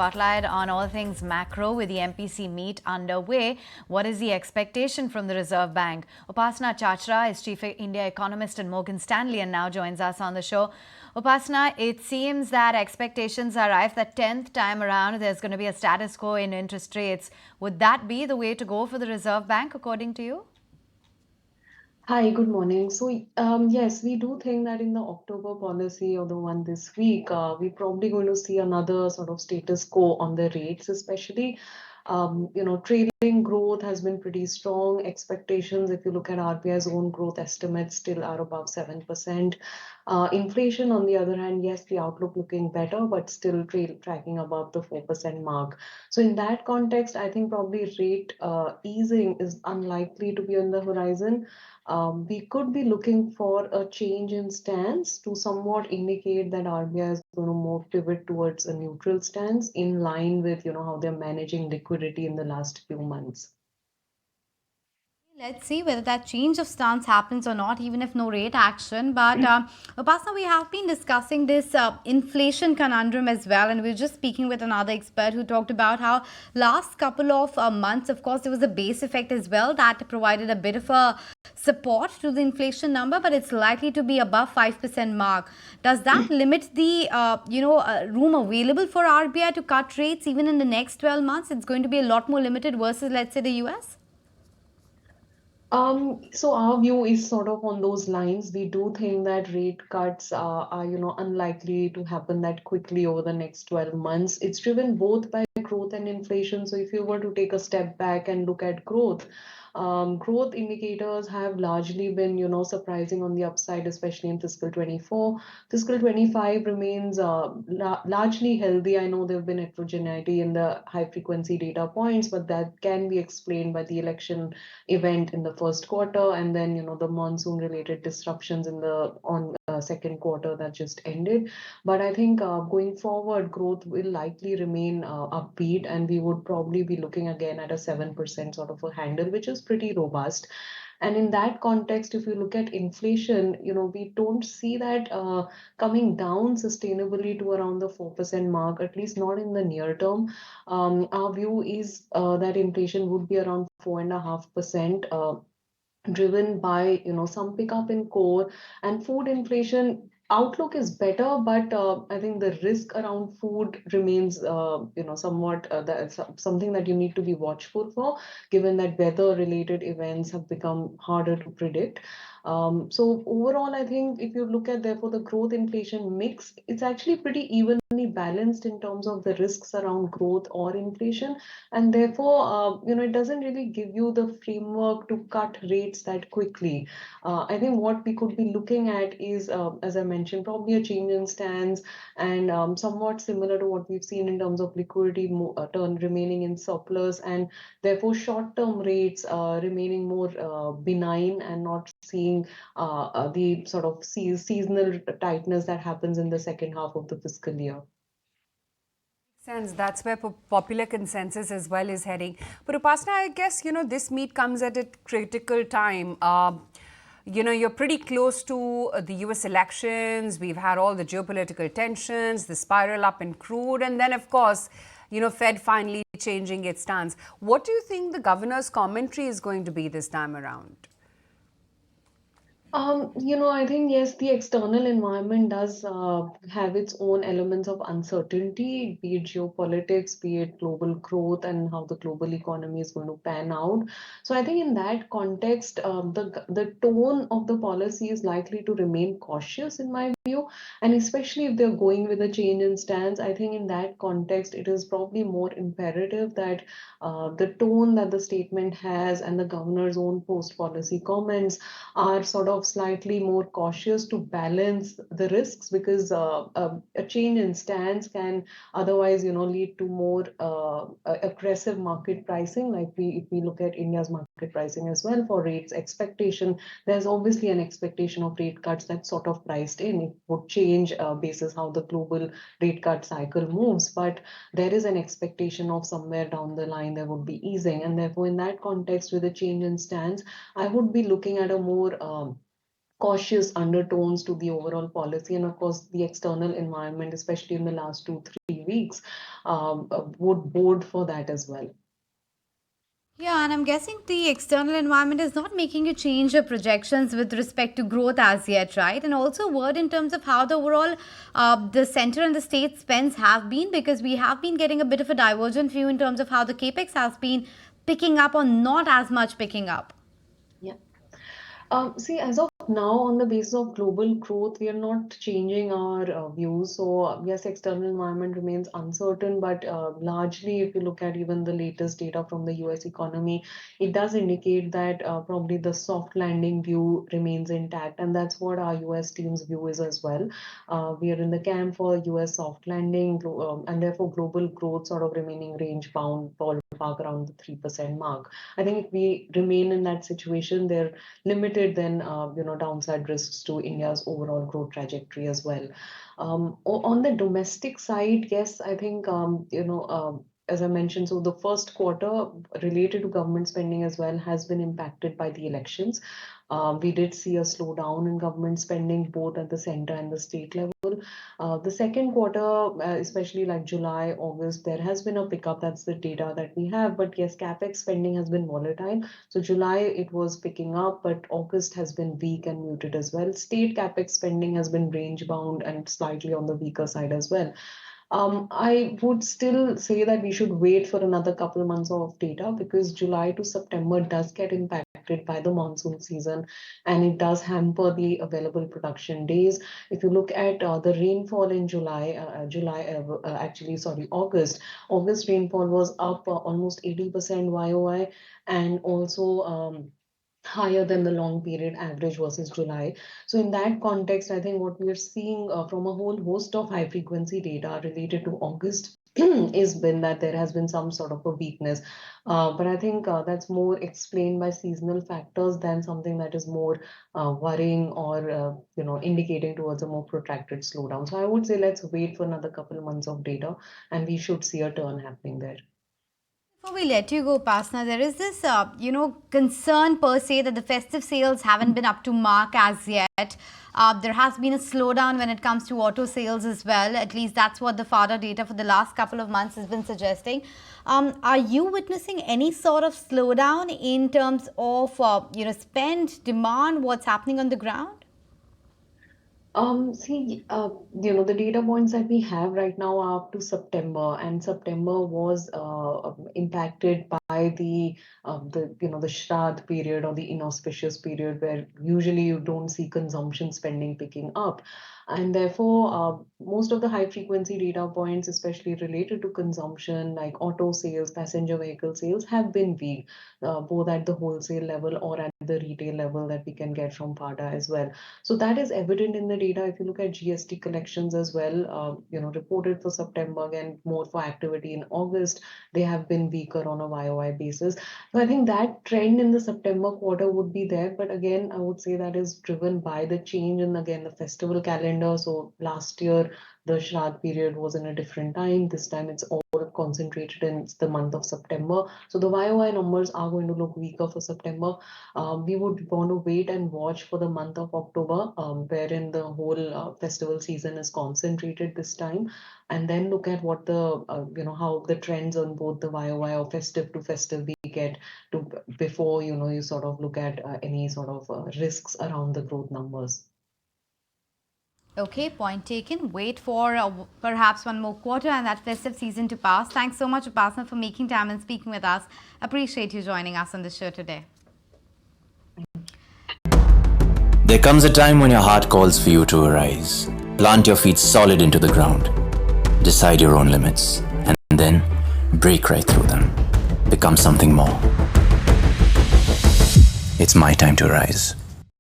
spotlight on all things macro with the MPC meet underway. What is the expectation from the Reserve Bank? Upasana Chachra is Chief India Economist at Morgan Stanley and now joins us on the show. Upasana, it seems that expectations are rife that 10th time around there's going to be a status quo in interest rates. Would that be the way to go for the Reserve Bank, according to you? Hi, good morning. Yes, we do think that in the October policy or the one this week, we're probably going to see another sort of status quo on the rates, especially. Trading growth has been pretty strong. Expectations, if you look at RBI's own growth estimates, still are above 7%. Inflation, on the other hand, yes, the outlook looking better, but still tracking above the 4% mark. So in that context, I think probably rate easing is unlikely to be on the horizon. We could be looking for a change in stance to somewhat indicate that RBI is going to more pivot towards a neutral stance in line with how they're managing liquidity in the last few months. Let's see whether that change of stance happens or not, even if no rate action. But Upasana, we have been discussing this inflation conundrum as well, and we were just speaking with another expert who talked about how last couple of months, of course, there was a base effect as well that provided a bit of a support to the inflation number, but it's likely to be above 5% mark. Does that limit the room available for RBI to cut rates even in the next 12 months? It's going to be a lot more limited versus, let's say, the US. So our view is sort of on those lines. We do think that rate cuts are unlikely to happen that quickly over the next 12 months. It's driven both by growth and inflation. So if you were to take a step back and look at growth indicators have largely been surprising on the upside, especially in fiscal 24. Fiscal 25 remains largely healthy. I know there have been heterogeneity in the high frequency data points, but that can be explained by the election event in the first quarter and then the monsoon related disruptions in the on second quarter that just ended. But I think going forward, growth will likely remain upbeat, and we would probably be looking again at a 7% sort of a handle, which is pretty robust. And in that context, if you look at inflation we don't see that coming down sustainably to around the 4% mark, at least not in the near term. Our view is that inflation would be around 4.5%. Driven by some pickup in core and food inflation. Outlook is better, but I think the risk around food remains somewhat that's something that you need to be watchful for, given that weather related events have become harder to predict. So overall, I think if you look at therefore the growth inflation mix, it's actually pretty evenly balanced in terms of the risks around growth or inflation, and therefore it doesn't really give you the framework to cut rates that quickly. I think what we could be looking at is, as I mentioned, probably a change in stance and somewhat similar to what we've seen in terms of liquidity turn remaining in surplus, and therefore short-term rates remaining more benign and not seeing the sort of seasonal tightness that happens in the second half of the fiscal year. Sense. That's where popular consensus as well is heading. But Upasana, I guess, this meet comes at a critical time. You're pretty close to the US elections. We've had all the geopolitical tensions, the spiral up in crude, and then, of course, Fed finally changing its stance. What do you think the governor's commentary is going to be this time around? I think yes, the external environment does have its own elements of uncertainty, be it geopolitics, be it global growth, and how the global economy is going to pan out. So I think in that context, the tone of the policy is likely to remain cautious, in my view, and especially if they're going with a change in stance. I think in that context, it is probably more imperative that the tone that the statement has and the governor's own post-policy comments are sort of slightly more cautious to balance the risks, because a change in stance can otherwise lead to more aggressive market pricing. Like if we look at India's market pricing as well for rates expectation, there's obviously an expectation of rate cuts that's sort of priced in. It would change basis how the global rate cut cycle moves, but there is an expectation of somewhere down the line there would be easing, and therefore in that context with a change in stance, I would be looking at a more cautious undertones to the overall policy, and of course the external environment, especially in the last 2-3 weeks, would bode for that as well. Yeah, and I'm guessing the external environment is not making you change your projections with respect to growth as yet, right? And also a word in terms of how the overall the center and the state spends have been, because we have been getting a bit of a divergent view in terms of how the capex has been picking up or not as much picking up. Yeah. See, as of now, on the basis of global growth, we are not changing our views. So, yes, external environment remains uncertain, but largely, if you look at even the latest data from the US economy, it does indicate that probably the soft landing view remains intact. And that's what our US team's view is as well. We are in the camp for US soft landing, and therefore global growth sort of remaining range bound, ballpark around the 3% mark. I think if we remain in that situation, they're limited then downside risks to India's overall growth trajectory as well. On the domestic side, yes, I think as I mentioned, so the first quarter related to government spending as well has been impacted by the elections. We did see a slowdown in government spending both at the center and the state level. The second quarter, especially like July, August, there has been a pickup. That's the data that we have. But yes, capex spending has been volatile. So July it was picking up, but August has been weak and muted as well. State capex spending has been range bound and slightly on the weaker side as well. I would still say that we should wait for another couple of months of data, because July to September does get impacted by the monsoon season, and it does hamper the available production days. If you look at the rainfall in August rainfall was up almost 80% YOY, and also higher than the long period average versus July. So in that context, I think what we are seeing from a whole host of high frequency data related to August is been that there has been some sort of a weakness. But I think that's more explained by seasonal factors than something that is more worrying or indicating towards a more protracted slowdown. So I would say let's wait for another couple of months of data, and we should see a turn happening there. Before we let you go, Upasana, there is this, concern per se that the festive sales haven't been up to mark as yet. There has been a slowdown when it comes to auto sales as well. At least that's what the FADA data for the last couple of months has been suggesting. Are you witnessing any sort of slowdown in terms of, spend, demand, what's happening on the ground? The data points that we have right now are up to September, and September was impacted by the Shraddh period, or the inauspicious period, where usually you don't see consumption spending picking up. And therefore, most of the high frequency data points, especially related to consumption, like auto sales, passenger vehicle sales, have been weak, both at the wholesale level or at the retail level that we can get from FADA as well. So that is evident in the data. If you look at GST collections as well, reported for September, again, more for activity in August, they have been weaker on a YOY basis. So I think that trend in the September quarter would be there. But again, I would say that is driven by the change in, again, the festival calendar. So last year, the Shraddh period was in a different time. This time it's all concentrated in the month of September. So the YOY numbers are going to look weaker for September. We would want to wait and watch for the month of October, wherein the whole festival season is concentrated this time, and then look at what the how the trends on both the YOY or festive to festive we get to before you sort of look at any sort of risks around the growth numbers. Okay, point taken. Wait for perhaps one more quarter and that festive season to pass. Thanks so much, Upasana, for making time and speaking with us. Appreciate you joining us on the show today. There comes a time when your heart calls for you to arise. Plant your feet solid into the ground. Decide your own limits. And then break right through them. Become something more. It's my time to rise.